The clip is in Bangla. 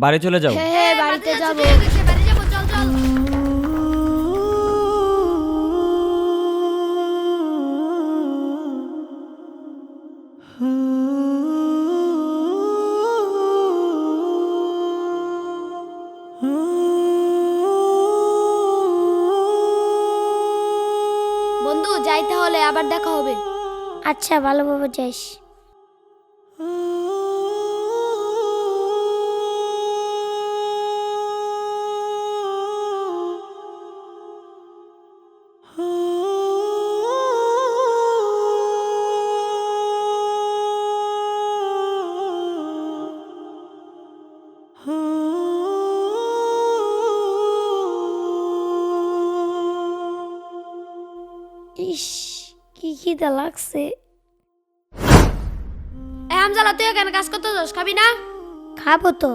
বাড়ি চলে যাও। হ্যাঁ বাড়িতে যাব। চল চল। বন্ধু যাই তাহলে, আবার দেখা হবে। আচ্ছা ভালোভাবে যাইস। ইস কি খিদা লাগছে। হামজালা, তুই এখানে কাজ করতে যাস, খাবি না? খাবো তো।